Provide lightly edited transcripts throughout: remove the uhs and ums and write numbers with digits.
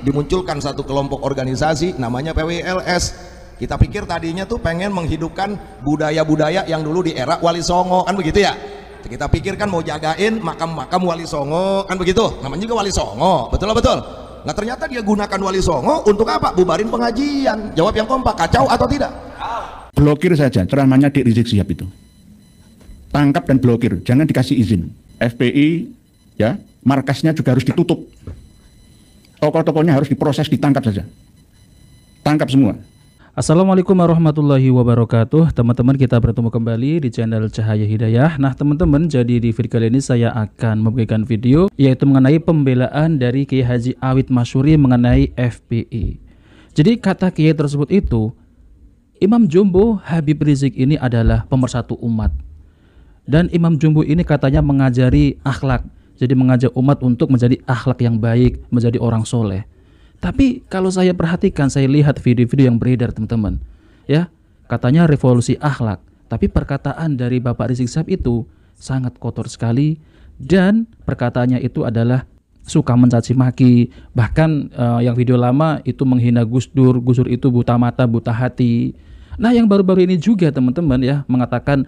dimunculkan satu kelompok organisasi namanya PWLS. Kita pikir tadinya tuh pengen menghidupkan budaya-budaya yang dulu di era Wali Songo, kan begitu ya. Kita pikir kan mau jagain makam-makam Wali Songo, kan begitu, namanya juga Wali Songo, betul. Nah ternyata dia gunakan Wali Songo untuk apa? Bubarin pengajian. Jawab yang kompak, kacau atau tidak? Blokir saja ceramahnya Dik Rizik Syihab itu, tangkap dan blokir, jangan dikasih izin. FPI ya, markasnya juga harus ditutup, tokoh-tokohnya harus diproses, ditangkap saja, tangkap semua. Assalamualaikum warahmatullahi wabarakatuh. Teman-teman, kita bertemu kembali di channel Cahaya Hidayah. Nah teman-teman, jadi di video kali ini saya akan memberikan video yaitu mengenai pembelaan dari Kiai Haji Awid Masyuri mengenai FPI. Jadi kata Kiai tersebut itu, Imam Jumbo Habib Rizik ini adalah pemersatu umat. Dan Imam Jumbo ini katanya mengajari akhlak. Jadi mengajak umat untuk menjadi akhlak yang baik, menjadi orang soleh. Tapi kalau saya perhatikan, saya lihat video-video yang beredar teman-teman, ya katanya revolusi akhlak. Tapi perkataan dari Bapak Rizik Syihab itu sangat kotor sekali, dan perkataannya itu adalah suka mencaci maki. Bahkan yang video lama itu menghina Gus Dur itu buta mata, buta hati. Nah yang baru-baru ini juga teman-teman ya mengatakan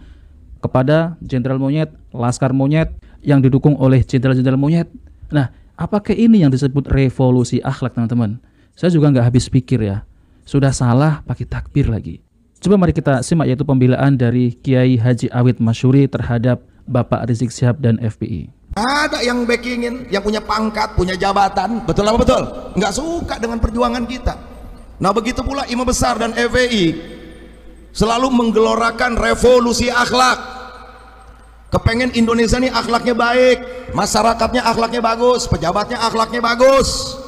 kepada Jenderal Monyet, Laskar Monyet yang didukung oleh Jenderal-Jenderal Monyet. Nah, apakah ini yang disebut revolusi akhlak teman-teman? Saya juga nggak habis pikir ya. Sudah salah pakai takbir lagi. Coba mari kita simak yaitu pembelaan dari Kiai Haji Awid Masyuri terhadap Bapak Rizik Syihab dan FPI. Ada yang backingin, yang punya pangkat, punya jabatan, betul apa betul? Nggak suka dengan perjuangan kita. Nah begitu pula Imam Besar dan FPI selalu menggelorakan revolusi akhlak. Kepengen Indonesia ini akhlaknya baik, masyarakatnya akhlaknya bagus, pejabatnya akhlaknya bagus.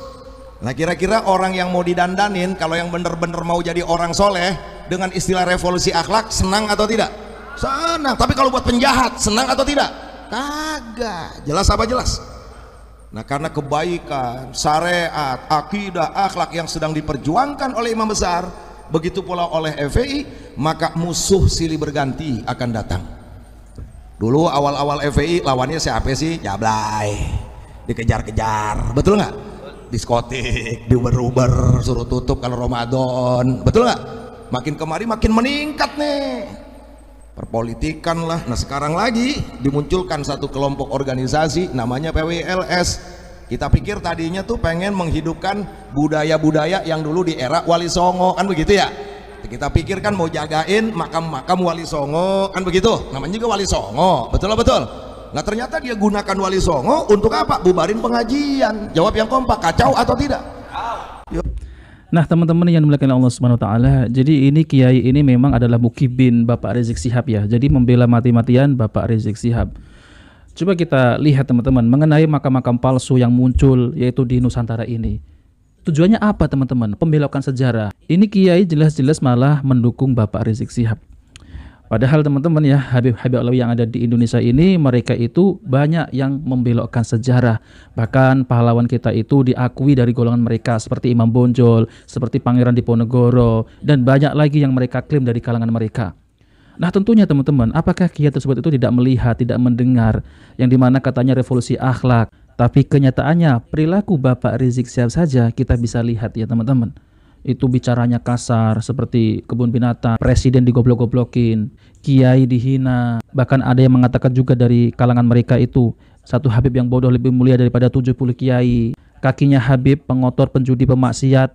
Nah kira-kira orang yang mau didandanin, kalau yang bener-bener mau jadi orang soleh dengan istilah revolusi akhlak, senang atau tidak? Senang. Tapi kalau buat penjahat, senang atau tidak? Kagak. Jelas apa jelas? Nah karena kebaikan, syariat, akidah, akhlak yang sedang diperjuangkan oleh Imam Besar, begitu pula oleh FPI, maka musuh silih berganti akan datang. Dulu awal-awal FPI lawannya siapa sih? Jablay, dikejar-kejar, betul nggak? Diskotik, diuber-uber, suruh tutup kalau Ramadan, betul nggak? Makin kemari makin meningkat nih, perpolitikan lah. Nah sekarang lagi dimunculkan satu kelompok organisasi namanya PWLS. Kita pikir tadinya tuh pengen menghidupkan budaya-budaya yang dulu di era Wali Songo, kan begitu ya. Kita pikir kan mau jagain makam-makam Wali Songo, kan begitu, namanya juga Wali Songo, betul. Nah ternyata dia gunakan Wali Songo untuk apa? Bubarin pengajian. Jawab yang kompak, kacau atau tidak? Nah teman-teman yang dimuliakan Allah Subhanahu Wa Taala, jadi ini Kiai ini memang adalah mukibin Bapak Rizik Syihab ya. Jadi membela mati-matian Bapak Rizik Syihab. Coba kita lihat teman-teman mengenai makam-makam palsu yang muncul yaitu di Nusantara ini. Tujuannya apa teman-teman? Pembelokan sejarah. Ini Kiai jelas-jelas malah mendukung Bapak Rizik Syihab. Padahal teman-teman ya, Habib-Habib Alawi yang ada di Indonesia ini, mereka itu banyak yang membelokkan sejarah. Bahkan pahlawan kita itu diakui dari golongan mereka seperti Imam Bonjol, seperti Pangeran Diponegoro, dan banyak lagi yang mereka klaim dari kalangan mereka. Nah tentunya teman-teman, apakah Kiai tersebut itu tidak melihat, tidak mendengar yang dimana katanya revolusi akhlak? Tapi kenyataannya perilaku Bapak Rizik Syihab saja kita bisa lihat ya teman-teman. Itu bicaranya kasar seperti kebun binatang, presiden digoblok-goblokin, kiai dihina. Bahkan ada yang mengatakan juga dari kalangan mereka itu, satu Habib yang bodoh lebih mulia daripada 70 kiai. Kakinya Habib pengotor, penjudi, pemaksiat,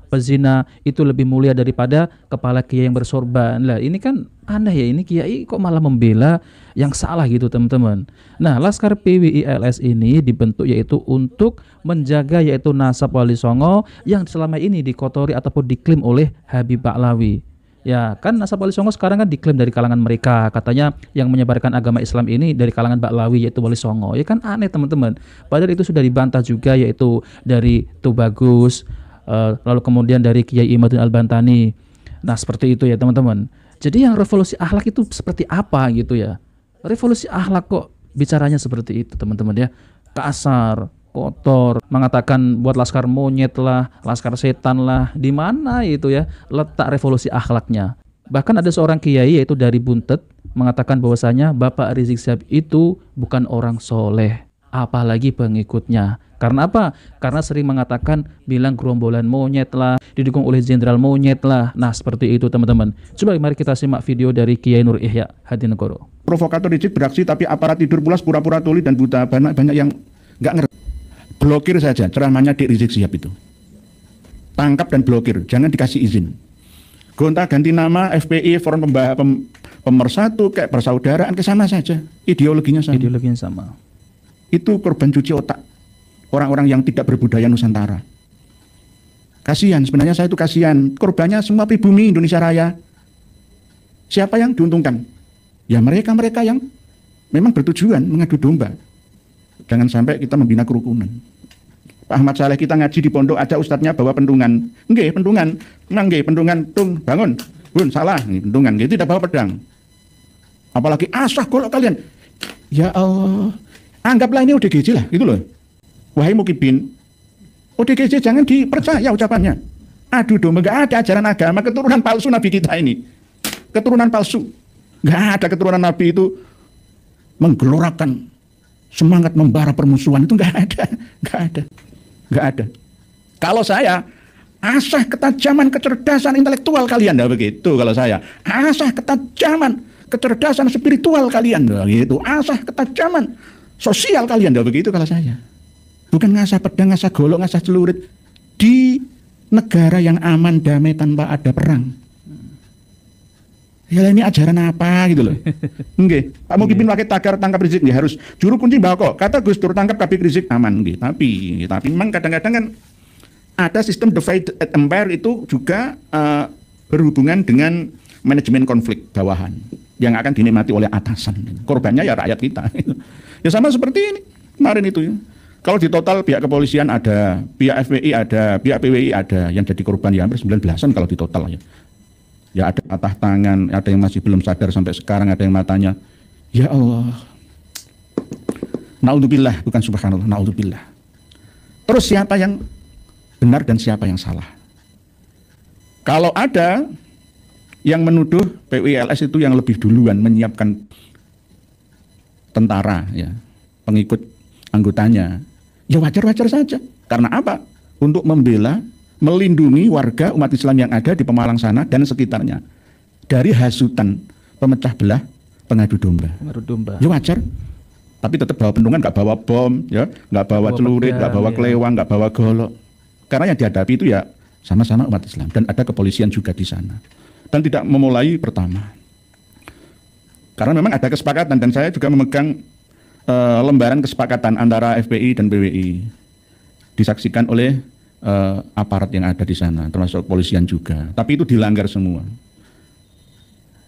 pezina itu lebih mulia daripada kepala kiai yang bersorban. Lah ini kan aneh ya, ini kiai kok malah membela yang salah gitu teman-teman. Nah Laskar PWILS ini dibentuk yaitu untuk menjaga yaitu nasab Wali Songo yang selama ini dikotori ataupun diklaim oleh Habib Ba'lawi. Ya kan nasab Wali Songo sekarang kan diklaim dari kalangan mereka, katanya yang menyebarkan agama Islam ini dari kalangan Ba'lawi yaitu Wali Songo. Ya kan aneh teman-teman. Padahal itu sudah dibantah juga yaitu dari Tubagus, lalu kemudian dari Kiai Imaduddin Al-Bantani. Nah seperti itu ya teman-teman. Jadi yang revolusi akhlak itu seperti apa gitu ya? Revolusi akhlak kok bicaranya seperti itu teman-teman ya. Kasar, kotor, mengatakan buat laskar monyet lah, laskar setan lah. Di mana itu ya letak revolusi akhlaknya? Bahkan ada seorang kiai yaitu dari Buntet mengatakan bahwasanya Bapak Rizik Syihab itu bukan orang soleh, apalagi pengikutnya. Karena apa? Karena sering mengatakan bilang gerombolan monyet lah, didukung oleh jenderal monyet lah. Nah, seperti itu teman-teman. Coba mari kita simak video dari Kiai Nur Ihya Hadinegoro. Provokator Rizik beraksi tapi aparat tidur pulas pura-pura tuli dan buta. Banyak yang nggak ngerti. Blokir saja ceramahnya Dik Rizik Sihab itu. Tangkap dan blokir, jangan dikasih izin. Gonta ganti nama FPI, Forum Pemersatu, kayak persaudaraan, ke sana saja. Ideologinya sama. Ideologinya sama. Itu korban cuci otak orang-orang yang tidak berbudaya Nusantara. Kasihan, sebenarnya saya itu kasihan. Korbannya semua pribumi Indonesia Raya. Siapa yang diuntungkan? Ya mereka-mereka yang memang bertujuan mengadu domba. Jangan sampai kita membina kerukunan. Pak Ahmad Saleh kita ngaji di pondok, ada ustadznya bawa pendungan. Nggih, pendungan. Nggih, pendungan. Tung, bangun. Bun, salah. Nggih, pendungan. Nggih, tidak bawa pedang. Apalagi asah golok kalian. Ya Allah. Anggaplah ini ODGJ lah, gitu loh. Wahai Mukibin, ODGJ jangan dipercaya ucapannya. Aduh domba, nggak ada ajaran agama, keturunan palsu Nabi kita ini. Keturunan palsu. Nggak ada keturunan Nabi itu menggelorakan semangat membara permusuhan, itu nggak ada. Nggak ada. Nggak ada. Kalau saya, asah ketajaman kecerdasan intelektual kalian, nah begitu kalau saya. Asah ketajaman kecerdasan spiritual kalian, nah begitu. Asah ketajaman sosial kalian, nah begitu kalau saya. Bukan ngasah pedang, ngasah golok, ngasah celurit di negara yang aman, damai, tanpa ada perang. Ya ini ajaran apa gitu loh. Nggih, Pak Mukibin pakai tagar tangkap Rizik nggih harus juru kunci bawa kok. Kata Gus Dur tangkap Habib Rizik aman nggih. Tapi memang kadang-kadang kan ada sistem divide and empire itu juga berhubungan dengan manajemen konflik bawahan yang akan dinikmati oleh atasan. Korbannya ya rakyat kita. Ya sama seperti ini kemarin itu ya. Kalau di total pihak kepolisian ada, pihak FPI ada, pihak PWI ada, yang jadi korban ya hampir 19-an kalau di total ya. Ya ada patah tangan, ada yang masih belum sadar sampai sekarang, ada yang matanya. Ya Allah. Naudzubillah, bukan subhanallah, naudzubillah. Terus siapa yang benar dan siapa yang salah? Kalau ada yang menuduh PWLS itu yang lebih duluan menyiapkan tentara, ya, pengikut anggotanya, ya wajar-wajar saja. Karena apa? Untuk membela, melindungi warga umat Islam yang ada di Pemalang sana dan sekitarnya dari hasutan pemecah belah pengadu domba. Ya wajar. Tapi tetap bawa pendungan, nggak bawa bom, ya, nggak bawa celurit, nggak bawa kelewang, nggak bawa golok. Karena yang dihadapi itu ya sama-sama umat Islam dan ada kepolisian juga di sana. Dan tidak memulai pertama. Karena memang ada kesepakatan dan saya juga memegang lembaran kesepakatan antara FPI dan PWI disaksikan oleh aparat yang ada di sana, termasuk kepolisian juga. Tapi itu dilanggar semua.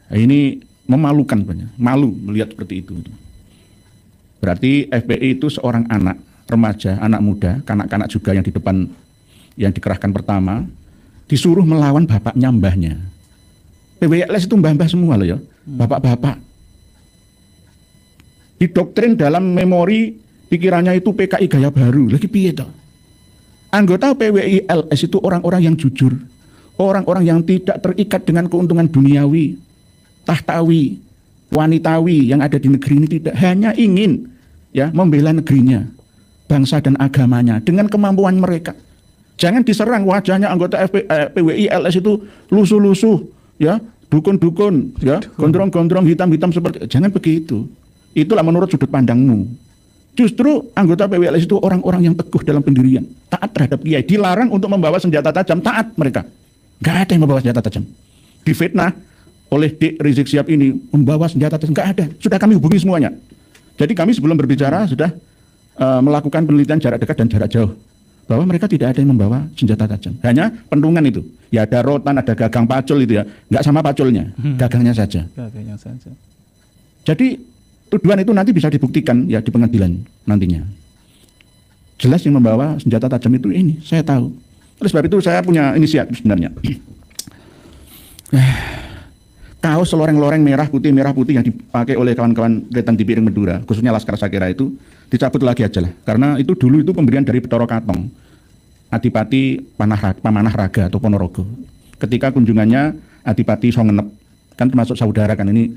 Ini memalukan, malu melihat seperti itu. Berarti FPI itu seorang anak remaja, anak muda, kanak-kanak juga yang di depan, yang dikerahkan pertama, disuruh melawan bapaknya, mbahnya. PWLS itu mbah-mbah semua loh ya, bapak-bapak. Didoktrin dalam memori pikirannya itu PKI gaya baru. Lagi piye toh? Anggota PWI-LS itu orang-orang yang jujur, orang-orang yang tidak terikat dengan keuntungan duniawi, tahtawi, wanitawi yang ada di negeri ini, tidak hanya ingin ya membela negerinya, bangsa dan agamanya dengan kemampuan mereka. Jangan diserang wajahnya anggota PWI-LS itu lusuh-lusuh, ya, dukun-dukun, ya, gondrong-gondrong hitam-hitam seperti, jangan begitu. Itulah menurut sudut pandangmu. Justru anggota PWLS itu orang-orang yang teguh dalam pendirian, taat terhadap kiai, dilarang untuk membawa senjata tajam, taat mereka. Gak ada yang membawa senjata tajam. Difitnah oleh Dik Rizik Sihab ini membawa senjata tajam, gak ada. Sudah kami hubungi semuanya. Jadi kami sebelum berbicara sudah melakukan penelitian jarak dekat dan jarak jauh bahwa mereka tidak ada yang membawa senjata tajam. Hanya pentungan itu. Ya ada rotan, ada gagang pacul itu ya. Nggak sama paculnya, gagangnya saja. Gagangnya saja. Jadi tuduhan itu nanti bisa dibuktikan ya di pengadilan nantinya. Jelas yang membawa senjata tajam itu ini, saya tahu. Oleh sebab itu saya punya inisiatif sebenarnya. Kaos loreng-loreng merah putih yang dipakai oleh kawan-kawan Retan di Piring Madura, khususnya Laskar Sakera itu dicabut lagi aja lah. Karena itu dulu itu pemberian dari Betoro Katong, Adipati Pamanah Raga atau Ponorogo. Ketika kunjungannya Adipati Songenep, kan termasuk saudara kan ini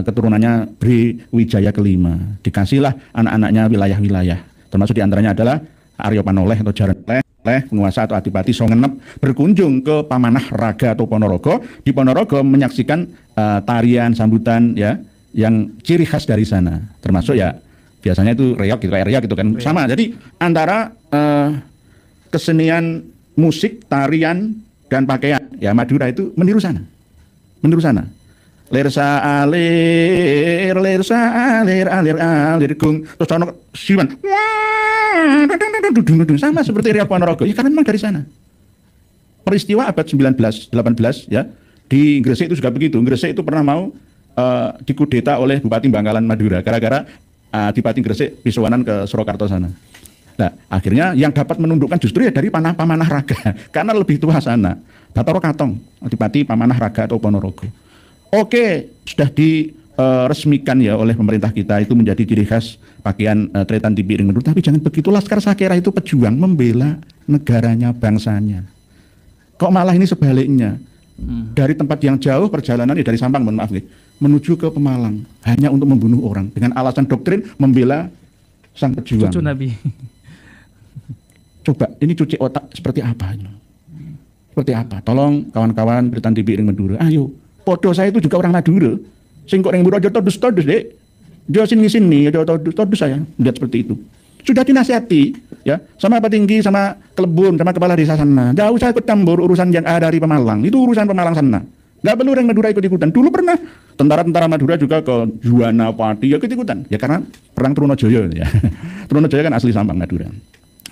keturunannya Bri Wijaya kelima. Dikasihlah anak-anaknya wilayah-wilayah. Termasuk diantaranya adalah Arya Panoleh atau Jaran Oleh penguasa atau adipati Songenep berkunjung ke Pamanah Raga atau Ponorogo. Di Ponorogo menyaksikan tarian sambutan ya yang ciri khas dari sana, termasuk ya biasanya itu reog gitu, kayak reog gitu kan. Sama. Jadi antara kesenian musik, tarian dan pakaian ya Madura itu meniru sana. Lersa alir alir gung, terus ono siwan sama seperti reog Ponorogo ya, karena memang dari sana. Peristiwa abad 19 18 ya di Gresik itu juga begitu. Gresik itu pernah mau dikudeta oleh Bupati Bangkalan Madura gara-gara Adipati Gresik pisuanan ke Surakarta sana. Nah, akhirnya yang dapat menundukkan justru ya dari Pamanah Raga karena lebih tua sana. Bathara Katong, Adipati Pamanah Raga atau Ponorogo. Oke, sudah diresmikan ya oleh pemerintah kita, itu menjadi ciri khas pakaian tretan di piring mendur. Tapi jangan begitu, Laskar Sakera itu pejuang membela negaranya, bangsanya. Kok malah ini sebaliknya? Dari tempat yang jauh perjalanan dari Sampang, mohon maaf nih, menuju ke Pemalang hanya untuk membunuh orang dengan alasan doktrin membela sang pejuang. Cucu Nabi. Coba ini cuci otak seperti apa ini? Seperti apa? Tolong kawan-kawan Tretan di piring Madura, ayo. Podo saya itu juga orang Madura. Sing kok ning mburo aja todus Dek. Dia sini aja todus saya. Lihat seperti itu. Sudah dinasihati ya sama Pak Tinggi, sama Kelebun, sama kepala desa sana. Enggak usah ikut campur urusan yang ada dari Pemalang. Itu urusan Pemalang sana. Enggak perlu orang Madura ikut-ikutan. Dulu pernah tentara-tentara Madura juga ke Juwana Pati ya ikut-ikutan. Ya karena perang Trunojoyo ya. Trunojoyo kan asli Sampang Madura.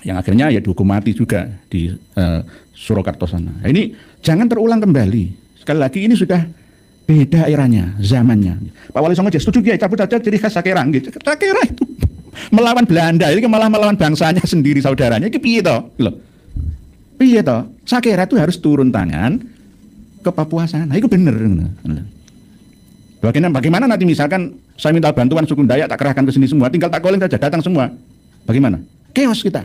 Yang akhirnya ya dihukum mati juga di Surakarta sana. Nah, ini jangan terulang kembali. Sekali lagi ini sudah beda eranya, zamannya. Pak Wali Songo setuju ya, cabut aja ciri khas Sakera gitu. Sakera itu melawan Belanda, ini malah melawan bangsanya sendiri, saudaranya. Ini piye toh? Loh. Piye toh? Sakera itu harus turun tangan ke Papua sana. Itu bener. Bagaimana nanti misalkan saya minta bantuan suku Dayak, tak kerahkan ke sini semua, tinggal tak calling saja, datang semua. Bagaimana? Chaos kita.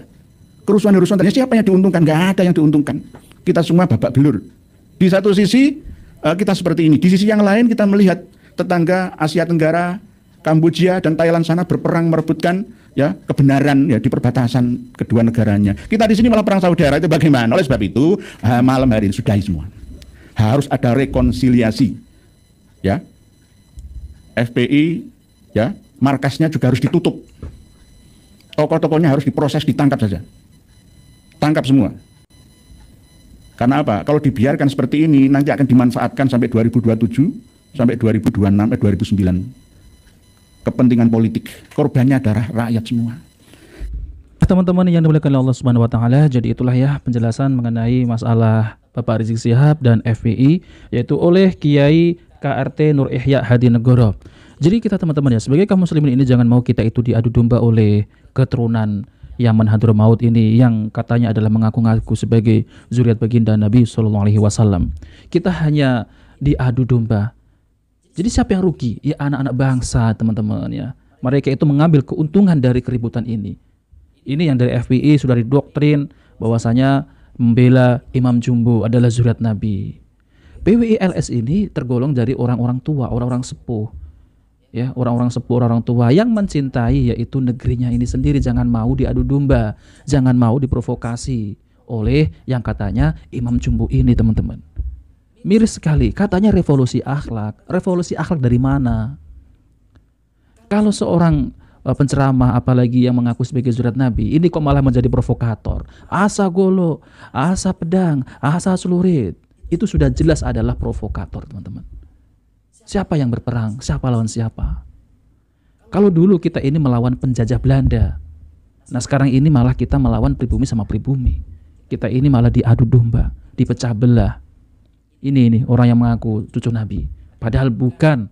Kerusuhan-kerusuhan tadi siapa yang diuntungkan? Gak ada yang diuntungkan. Kita semua babak belur. Di satu sisi kita seperti ini, di sisi yang lain kita melihat tetangga Asia Tenggara, Kamboja dan Thailand sana berperang merebutkan ya kebenaran ya di perbatasan kedua negaranya. Kita di sini malah perang saudara, itu bagaimana? Oleh sebab itu malam hari ini sudahi semua. Harus ada rekonsiliasi. Ya. FPI ya, markasnya juga harus ditutup. Tokoh-tokohnya harus diproses, ditangkap saja. Tangkap semua. Karena apa? Kalau dibiarkan seperti ini nanti akan dimanfaatkan sampai 2027, sampai 2026, 2009. Kepentingan politik. Korbannya adalah rakyat semua. Teman-teman yang dimuliakan oleh Allah Subhanahu wa taala, jadi itulah ya penjelasan mengenai masalah Bapak Rizik Syihab dan FPI, yaitu oleh Kiai KRT Nur Ihya Hadinegoro. Jadi kita teman-teman ya, sebagai kaum muslimin ini jangan mau kita itu diadu domba oleh keturunan Yaman Hadramaut ini yang katanya adalah mengaku-ngaku sebagai zuriat baginda Nabi SAW. Kita hanya diadu domba. Jadi siapa yang rugi? Ya anak-anak bangsa teman-teman ya. Mereka itu mengambil keuntungan dari keributan ini. Ini yang dari FPI sudah didoktrin bahwasanya membela Imam Jumbo adalah zuriat Nabi. PWILS ini tergolong dari orang-orang tua, orang-orang sepuh. Ya, orang-orang sepuh, orang tua yang mencintai yaitu negerinya ini sendiri. Jangan mau diadu domba, jangan mau diprovokasi oleh yang katanya Imam Jumbo ini teman-teman. Miris sekali, katanya revolusi akhlak. Revolusi akhlak dari mana? Kalau seorang penceramah apalagi yang mengaku sebagai zuriat Nabi, ini kok malah menjadi provokator. Asa golo, asa pedang, asa celurit. Itu sudah jelas adalah provokator teman-teman. Siapa yang berperang? Siapa lawan siapa? Kalau dulu kita ini melawan penjajah Belanda. Nah sekarang ini malah kita melawan pribumi sama pribumi. Kita ini malah diadu domba, dipecah belah. Ini orang yang mengaku cucu Nabi. Padahal bukan.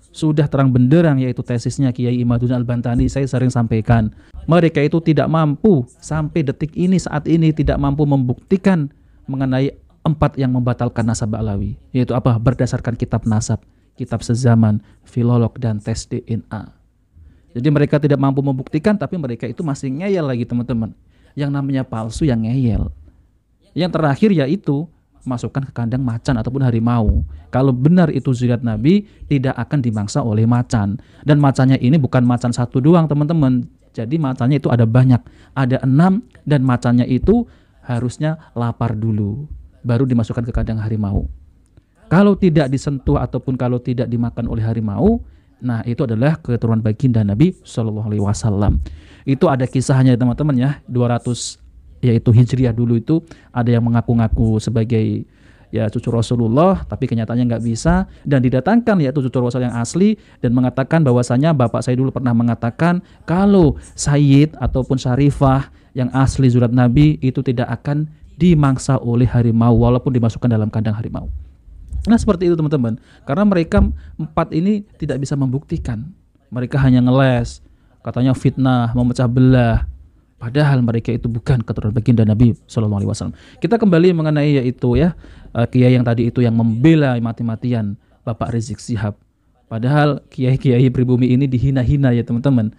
Sudah terang benderang yaitu tesisnya Kiai Imaduddin Al-Bantani, saya sering sampaikan. Mereka itu tidak mampu sampai detik ini, saat ini tidak mampu membuktikan mengenai 4 yang membatalkan nasab Alawi. Yaitu apa? Berdasarkan kitab nasab, kitab sezaman, filolog, dan tes DNA. Jadi mereka tidak mampu membuktikan, tapi mereka itu masih ngeyel lagi teman-teman. Yang namanya palsu yang ngeyel. Yang terakhir yaitu masukkan ke kandang macan ataupun harimau. Kalau benar itu zuriat Nabi, tidak akan dimangsa oleh macan. Dan macannya ini bukan macan satu doang teman-teman. Jadi macannya itu ada banyak, ada 6, dan macannya itu harusnya lapar dulu, baru dimasukkan ke kandang harimau. Kalau tidak disentuh ataupun kalau tidak dimakan oleh harimau, nah itu adalah keturunan baginda Nabi Shallallahu Alaihi Wasallam. Itu ada kisahnya teman-teman ya, 200 yaitu Hijriah dulu itu ada yang mengaku-ngaku sebagai ya cucu Rasulullah, tapi kenyataannya nggak bisa, dan didatangkan yaitu cucu Rasul yang asli dan mengatakan bahwasanya bapak saya dulu pernah mengatakan kalau Sayyid ataupun Syarifah yang asli zuriat Nabi itu tidak akan dimangsa oleh harimau walaupun dimasukkan dalam kandang harimau. Nah seperti itu teman-teman, karena mereka 4 ini tidak bisa membuktikan, mereka hanya ngeles, katanya fitnah, memecah belah, padahal mereka itu bukan keturunan baginda Nabi Sallallahu Alaihi Wasallam. Kita kembali mengenai yaitu ya kiai yang tadi itu yang membela mati-matian Bapak Rizik Syihab, padahal kiai-kiai pribumi ini dihina-hina ya teman-teman.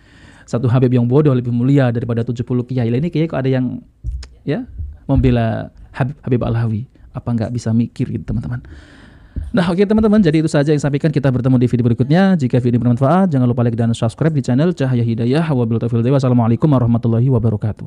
Satu Habib yang bodoh lebih mulia daripada 70 kiai. Ini kiai kok ada yang ya membela Habib Al-Hawi, apa nggak bisa mikir gitu teman-teman. Nah oke teman-teman, jadi itu saja yang saya sampaikan. Kita bertemu di video berikutnya. Jika video bermanfaat, jangan lupa like dan subscribe di channel Cahaya Hidayah. Wabillahi taufiq wal hidayah. Wassalamualaikum warahmatullahi wabarakatuh.